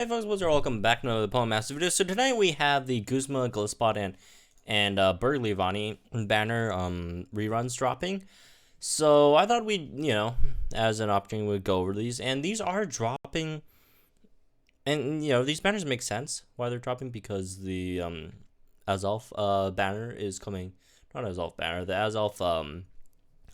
Hey folks, what's up? Welcome back to another Poem Master video. So tonight we have the GUZMA GOLISOPOD and BURGH LEAVANNY banner reruns dropping. So I thought we'd, as an opportunity, we'd go over these. And these are dropping. And, these banners make sense why they're dropping because the Azalf banner is coming. Not Azalf banner, the Azalf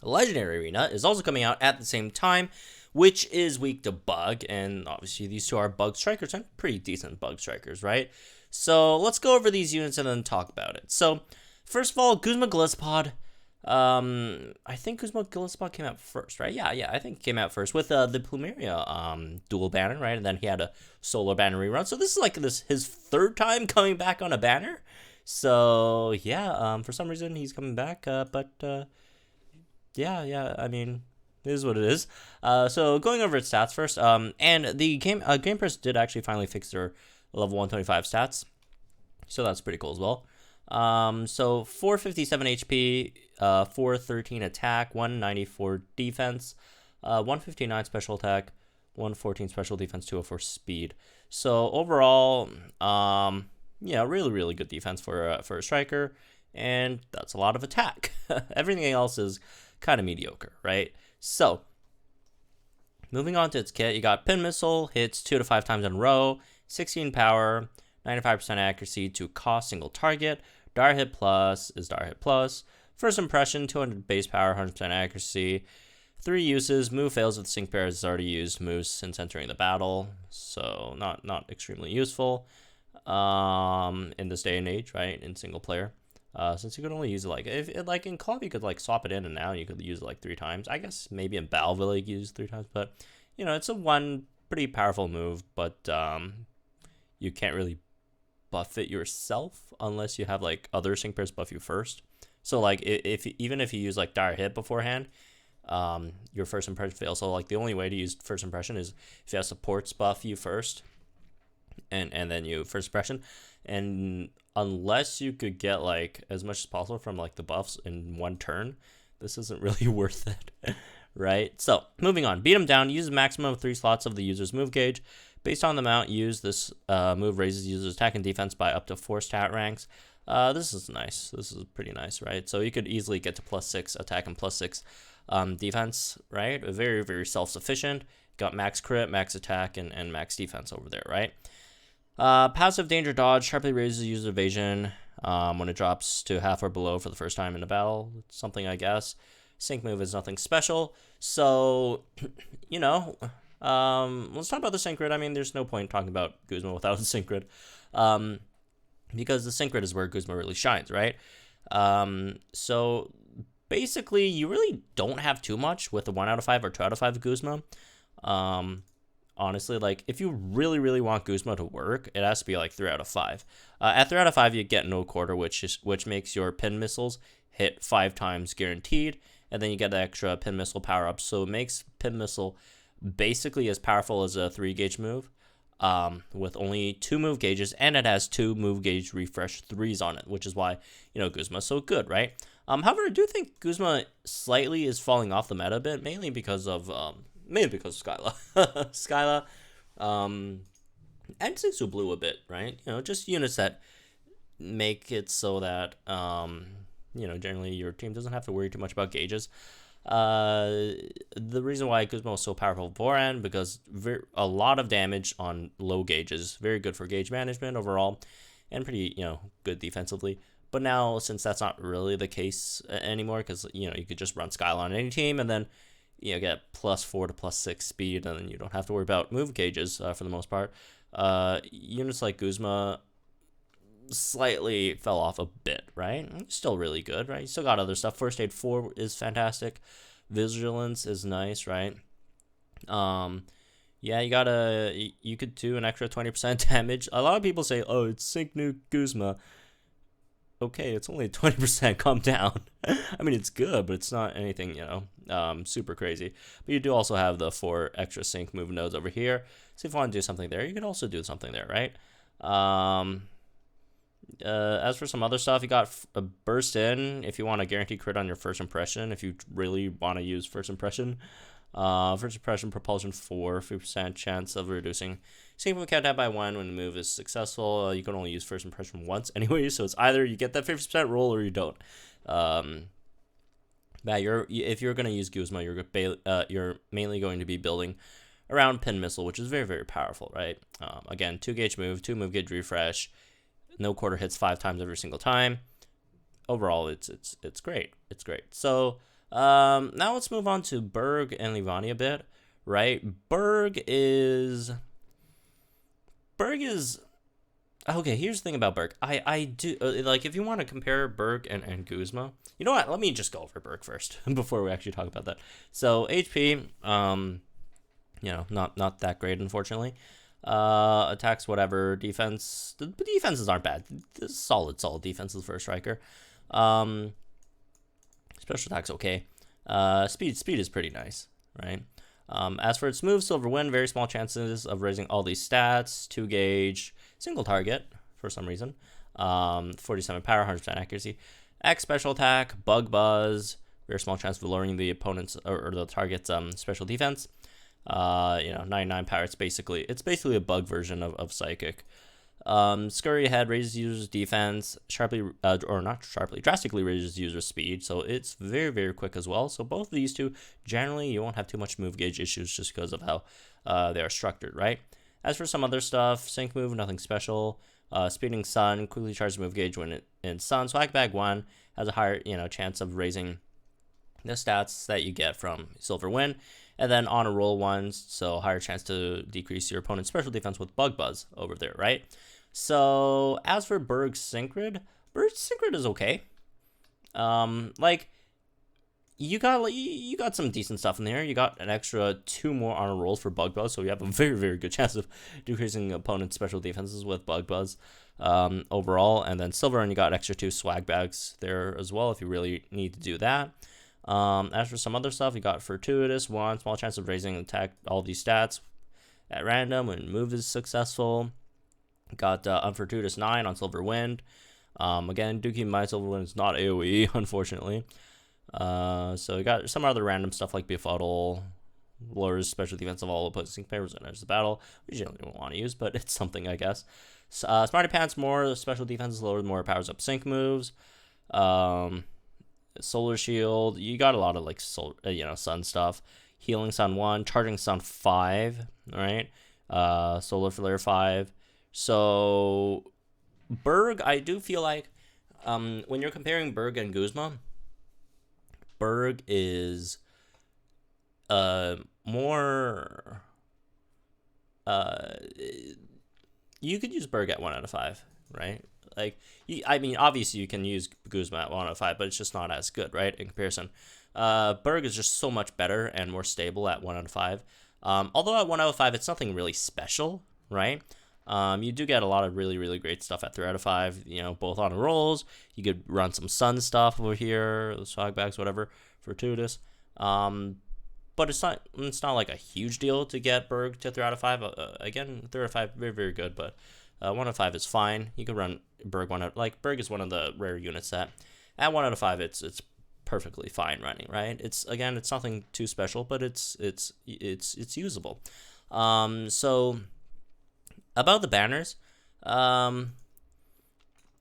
Legendary Arena is also coming out at the same time, which is weak to bug, and obviously these two are bug strikers and pretty decent bug strikers, right? So let's go over these units and then talk about it. So first of all, GUZMA GOLISOPOD. I think GUZMA GOLISOPOD came out first, right? Yeah, I think it came out first with the Plumeria dual banner, right? And then he had a solar banner rerun. So this is like his third time coming back on a banner. So yeah, for some reason he's coming back, but yeah, I mean, it is what it is. So going over its stats first, and the Game Press did actually finally fix their level 125 stats, so that's pretty cool as well. So 457 HP, 413 attack, 194 defense, 159 special attack, 114 special defense, 204 speed. So overall, really good defense for a striker, and that's a lot of attack. Everything else is kind of mediocre, right? So, moving on to its kit, you got Pin Missile, hits 2 to 5 times in a row, 16 power, 95% accuracy to cost single target, Dire Hit Plus is Dire Hit Plus, First Impression, 200 base power, 100% accuracy, 3 uses, move fails if the sync pair has already used moves since entering the battle, so not extremely useful in this day and age, right, in single player. Since you could only use it like in club you could like swap it in and now you could use it like 3 times. I guess maybe in Battle you could use it 3 times, but it's a one pretty powerful move, but you can't really buff it yourself unless you have like other sync pairs buff you first. So like even if you use like Dire Hit beforehand, your first impression fails. So like the only way to use first impression is if you have supports buff you first, and then you first impression, and unless you could get like as much as possible from like the buffs in one turn, this isn't really worth it, right? So moving on, beat him down. Use a maximum of 3 slots of the user's move gauge. Based on the amount used, this move raises user's attack and defense by up to 4 stat ranks. This is nice. This is pretty nice, right? So you could easily get to +6 attack and +6 defense, right? Very, very self-sufficient. Got max crit, max attack, and max defense over there, right? Passive danger dodge sharply raises user evasion when it drops to half or below for the first time in a battle. It's something, I guess. Sync move is nothing special. So, let's talk about the sync grid. I mean, there's no point talking about GUZMA without the sync grid, because the sync grid is where GUZMA really shines, right? So basically, you really don't have too much with the 1 out of 5 or 2 out of 5 GUZMA. Honestly, like if you really want GUZMA to work, it has to be like 3 out of 5. At 3 out of 5, you get no quarter, which makes your pin missiles hit 5 times guaranteed, and then you get the extra pin missile power up. So it makes pin missile basically as powerful as a 3 gauge move, with only 2 move gauges, and it has 2 move gauge refresh 3s on it, which is why GUZMA is so good, right? However, I do think GUZMA slightly is falling off the meta a bit, mainly because of Skyla. Skyla, and Zigzoo Blue a bit, right? Just units that make it so that, generally your team doesn't have to worry too much about gauges. The reason why GUZMA was so powerful beforehand, because a lot of damage on low gauges, very good for gauge management overall, and pretty, good defensively. But now, since that's not really the case anymore, because, you could just run Skyla on any team, and then get +4 to +6 speed, and then you don't have to worry about move gauges for the most part. Units like GUZMA slightly fell off a bit, right? Still really good, right? You still got other stuff. First Aid 4 is fantastic. Vigilance is nice, right? Yeah, you could do an extra 20% damage. A lot of people say, oh, it's Sync Nuke GUZMA. Okay, it's only 20%, calm down. I mean, it's good, but it's not anything, super crazy. But you do also have the 4 extra sync move nodes over here. So if you want to do something there, you can also do something there, right? As for some other stuff, you got a burst in if you want to guarantee crit on your first impression, if you really want to use first impression. First impression, propulsion 4, 50% chance of reducing sync move countdown by 1 when the move is successful. You can only use first impression once anyway, so it's either you get that 50% roll or you don't. If you're going to use GUZMA, you're mainly going to be building around Pin Missile, which is very, very powerful, right? Again, 2 gauge move, 2 move gauge refresh, no quarter hits 5 times every single time. Overall, it's great. It's great. So now let's move on to BURGH and Leavanny a bit, right? BURGH is okay. Here's the thing about BURGH. I do like, if you want to compare BURGH and GUZMA, you know what? Let me just go over BURGH first before we actually talk about that. So HP, you know, not that great, unfortunately. Attacks, whatever. Defense, the defenses aren't bad. Solid defenses for a striker. Special attacks, okay. Speed is pretty nice, right? As for its move, Silver Wind, very small chances of raising all these stats. 2 gauge, single target for some reason. 47 power, 100% accuracy. X special attack, Bug Buzz, very small chance of lowering the opponent's or the target's special defense. 99 power. It's basically a bug version of Psychic. Scurry Ahead raises users' defense, drastically raises users' speed, so it's very, very quick as well. So both of these two, generally, you won't have too much move gauge issues just because of how they are structured, right? As for some other stuff, Sync Move, nothing special. Speeding Sun, quickly charges move gauge when in Sun. Swag Bag 1 has a higher, chance of raising the stats that you get from Silver Wind. And then Honor Roll 1, so higher chance to decrease your opponent's special defense with Bug Buzz over there, right? So as for BURGH Synchrid is okay. Like, you got some decent stuff in there. You got an extra 2 more honor rolls for Bug Buzz, so you have a very, very good chance of decreasing opponent's special defenses with Bug Buzz overall. And then Silver, and you got extra 2 swag bags there as well if you really need to do that. As for some other stuff, you got Fortuitous 1, small chance of raising attack all these stats at random when move is successful. Got Unfortuitous 9 on Silver Wind. Again, do keep in mind Silver Wind is not AoE, unfortunately. So you got some other random stuff like Befuddle, lowers special defense of all opposing players and enters the battle, which you don't want to use, but it's something, I guess. Smarty Pants, more special defenses lowered, more powers up sync moves. Solar Shield, you got a lot of like Sun stuff. Healing Sun 1, Charging Sun 5, right? Solar Flare 5. So BURGH, I do feel like when you're comparing BURGH and GUZMA, BURGH is more you could use BURGH at 1 out of 5, right? Like, I mean, obviously you can use GUZMA at 1 out of 5, but it's just not as good, right, in comparison. BURGH is just so much better and more stable at 1 out of 5. Although at 1 out of 5, it's nothing really special, right? You do get a lot of really, really great stuff at 3 out of 5, both on rolls. You could run some Sun stuff over here, swag bags, whatever, Fortuitous. But it's not like a huge deal to get BURGH to 3 out of 5. Again, 3 out of 5, very, very good, but 1 out of 5 is fine. You can run BURGH BURGH is one of the rare units that at 1 out of 5 it's perfectly fine running, right? It's nothing too special, but it's usable. So about the banners,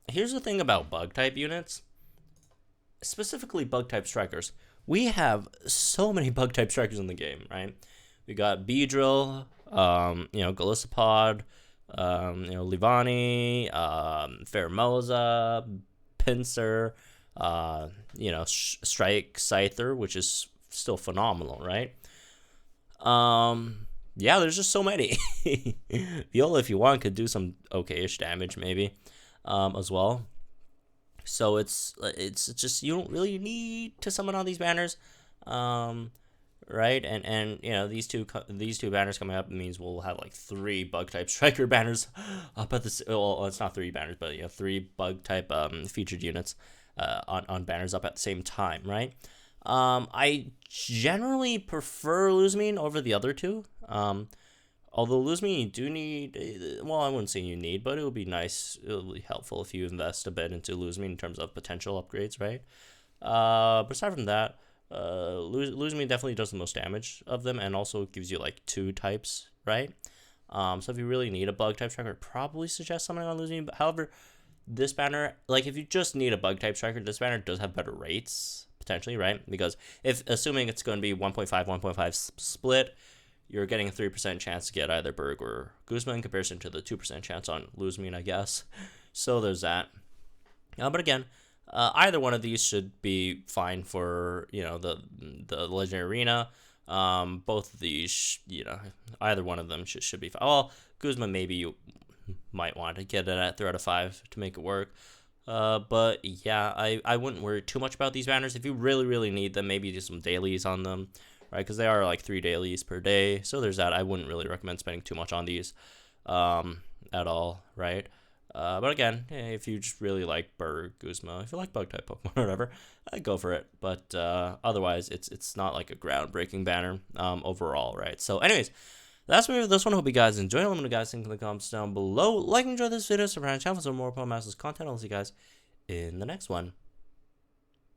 here's the thing about bug type units, specifically bug type strikers. We have so many bug type strikers in the game, right? We got Beedrill, Golisopod, Leavanny, Pheromosa, Pinsir, Strike Scyther, which is still phenomenal, right? Yeah, there's just so many. Viola, if you want, could do some okay-ish damage, maybe, as well. So it's just, you don't really need to summon on these banners, right? And these two banners coming up means we'll have like 3 bug type striker banners up at this. Well, it's not 3 banners, but 3 bug type featured units on banners up at the same time, right? I generally prefer Luzmine over the other 2. Although Luzmine you do need, well, I wouldn't say you need, but it would be nice, it would be helpful if you invest a bit into Luzmine in terms of potential upgrades, right? But aside from that, Lose Me definitely does the most damage of them, and also gives you like 2 types, right? So if you really need a bug type striker, I'd probably suggest something on Lose Me. But however, this banner, like if you just need a bug type striker, this banner does have better rates potentially, right? Because if assuming it's going to be 1.5 split, you're getting a 3% chance to get either BURGH or GUZMA in comparison to the 2% chance on Lose Me, I guess. So there's that. But again, either one of these should be fine for, you know, the Legendary Arena. Both of these, you know, either one of them should be fine. Well, GUZMA maybe you might want to get it at 3 out of 5 to make it work. But yeah, I wouldn't worry too much about these banners. If you really need them, maybe do some dailies on them, right? Because they are like 3 dailies per day. So there's that. I wouldn't really recommend spending too much on these at all, right? But again, if you just really like BURGH, GUZMA, if you like bug type Pokemon or whatever, I'd go for it. But otherwise, it's not like a groundbreaking banner overall, right? So anyways, that's me with this one. Hope you guys enjoyed. Let me know what you guys think in the comments down below. Like and enjoy this video, subscribe to the channel for some more Pokemon Masters content. I'll see you guys in the next one.